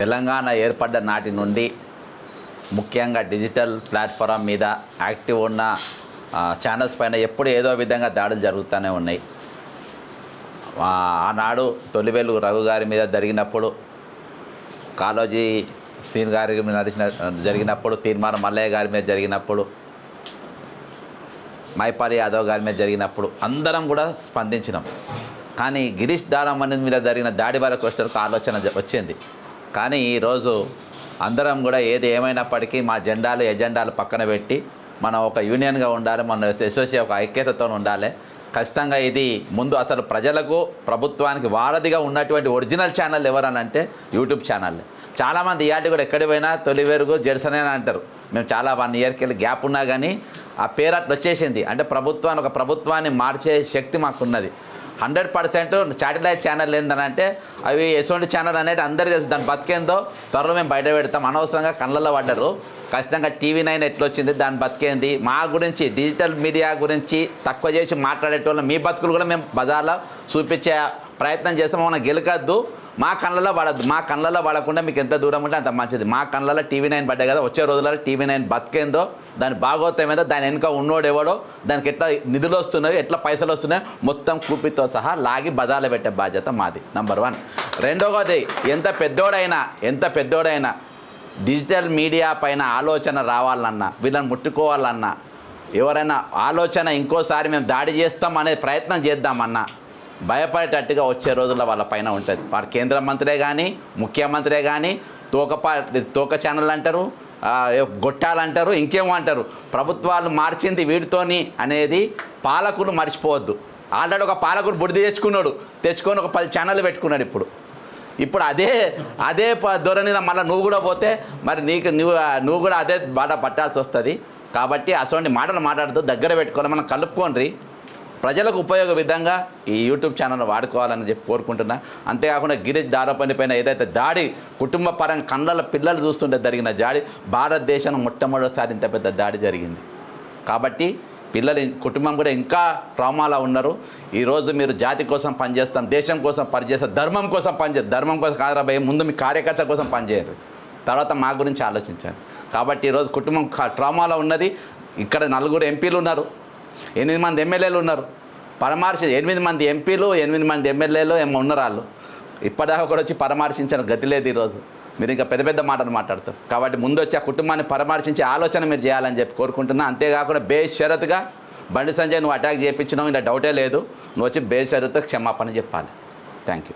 తెలంగాణ ఏర్పడ్డ నాటి నుండి ముఖ్యంగా డిజిటల్ ప్లాట్ఫామ్ మీద యాక్టివ్ ఉన్న ఛానల్స్ పైన ఎప్పుడు ఏదో విధంగా దాడులు జరుగుతూనే ఉన్నాయి. ఆనాడు తొలివేలు రఘు గారి మీద జరిగినప్పుడు, కాళోజీ సీన్ గారి మీద జరిగినప్పుడు, తీర్మానం మల్లయ్య గారి మీద జరిగినప్పుడు, మైపాలి యాదవ్ గారి మీద జరిగినప్పుడు అందరం కూడా స్పందించినాం. కానీ గిరీష్ దారామణి మీద జరిగిన దాడి వరకు వచ్చేటప్పుడు ఆలోచన వచ్చింది. కానీ ఈరోజు అందరం కూడా ఏది ఏమైనప్పటికీ మా జెండాలు ఎజెండాలు పక్కన పెట్టి మనం ఒక యూనియన్గా ఉండాలి, మన అసోసియేషన్ ఒక ఐక్యతతో ఉండాలి. ఖచ్చితంగా ఇది ముందు అసలు ప్రజలకు ప్రభుత్వానికి వారధిగా ఉన్నటువంటి ఒరిజినల్ ఛానల్ ఎవరనంటే యూట్యూబ్ ఛానల్. చాలామంది ఇయాటి కూడా ఎక్కడికి పోయినా తొలి వెలుగు జెర్సన్ అని అంటారు. మేము చాలా 1 ఇయర్కి వెళ్ళి గ్యాప్ ఉన్నా కానీ ఆ పేరు అట్లా వచ్చేసింది. అంటే ప్రభుత్వాన్ని ఒక ప్రభుత్వాన్ని మార్చే శక్తి మాకున్నది. 100% శాటిలైట్ ఛానల్ ఏంటనంటే అవి ఎటువంటి ఛానల్ అనేది అందరికీ తెలుసు. దాన్ని బతికేందో త్వరలో మేము బయట పెడతాం. అనవసరంగా కళ్ళల్లో పడ్డారు. ఖచ్చితంగా TV9 ఎట్లా వచ్చింది, దాన్ని బతికేంది, మా గురించి డిజిటల్ మీడియా గురించి తక్కువ చేసి మాట్లాడేటోళ్ళం మీ బతుకులు కూడా మేము బజార్లో చూపించే ప్రయత్నం చేస్తాం. మనం గెలకద్దు, మా కళ్ళలో పడద్దు. మా కళ్ళలో పడకుండా మీకు ఎంత దూరం ఉంటే అంత మంచిది. మా కళ్ళలో TV9 పడ్డాయి కదా, వచ్చే రోజులలో TV9 బతికేందో, దాని భాగోత్తమేందో, దాని వెనుక ఉన్నోడెవడో, దానికి ఎట్లా నిధులు వస్తున్నాయో, ఎట్లా పైసలు వస్తున్నాయో మొత్తం కూపితో సహా లాగి బజార్లో పెట్టే బాధ్యత మాది. నంబర్ 1. రెండవది, ఎంత పెద్దోడైనా డిజిటల్ మీడియా పైన ఆలోచన రావాలన్నా, వీళ్ళని ముట్టుకోవాలన్నా, ఎవరైనా ఆలోచన ఇంకోసారి మేము దాడి చేస్తాం అనే ప్రయత్నం చేద్దామన్నా భయపడేటట్టుగా వచ్చే రోజుల్లో వాళ్ళ పైన ఉంటుంది. వారు కేంద్ర మంత్రే కానీ, ముఖ్యమంత్రే కానీ తోక ఛానల్ అంటారు, గొట్టాలంటారు, ఇంకేమో అంటారు. ప్రభుత్వాలు మార్చింది వీడితోని అనేది పాలకులు మర్చిపోవద్దు. ఆల్రెడీ ఒక పాలకుడు బుడిది తెచ్చుకొని ఒక 10 ఛానళ్ళు పెట్టుకున్నాడు. ఇప్పుడు అదే ధోరణిన మళ్ళీ నువ్వు కూడా పోతే మరి నువ్వు కూడా అదే బాట పట్టాల్సి వస్తుంది. కాబట్టి అటువంటి మాటలు మాట్లాడుతూ దగ్గర పెట్టుకోవాలి, మనం కలుపుకోండి. ప్రజలకు ఉపయోగ విధంగా ఈ యూట్యూబ్ ఛానల్ వాడుకోవాలని చెప్పి కోరుకుంటున్నా. అంతేకాకుండా గిరీష్ దారపని పైన ఏదైతే దాడి కుటుంబ పరంగా కళ్ళల పిల్లలు చూస్తుంటే జరిగిన దాడి భారతదేశం మొట్టమొదటిసారి ఇంత పెద్ద దాడి జరిగింది. కాబట్టి పిల్లలు కుటుంబం కూడా ఇంకా ట్రామాలో ఉన్నారు. ఈరోజు మీరు జాతి కోసం పనిచేస్తాం, దేశం కోసం పనిచేస్తాం, ధర్మం కోసం పనిచేస్తారు. ధర్మం కోసం కాదరాబోయే ముందు మీ కార్యకర్త కోసం పనిచేయరు, తర్వాత మా గురించి ఆలోచించారు. కాబట్టి ఈరోజు కుటుంబం ట్రామాలో ఉన్నది. ఇక్కడ 4 ఎంపీలు ఉన్నారు, 8 మంది ఎమ్మెల్యేలు ఉన్నారు. 8 మంది ఎంపీలు, 8 మంది ఎమ్మెల్యేలు ఏమో ఉన్నారు. వాళ్ళు ఇప్పటిదాకా కూడా వచ్చి పరామర్శించిన గతి లేదు. ఈరోజు మీరు ఇంకా పెద్ద మాటలు మాట్లాడతారు. కాబట్టి ముందు వచ్చి ఆ కుటుంబాన్ని పరామర్శించే ఆలోచన మీరు చేయాలని చెప్పి కోరుకుంటున్నా. అంతేకాకుండా బేషరతుగా బండి సంజయ్ నువ్వు అటాక్ చేయించినావు, ఇలా డౌటే లేదు. నువ్వు వచ్చి బేషరతుగా క్షమాపణ చెప్పాలి. Thank you.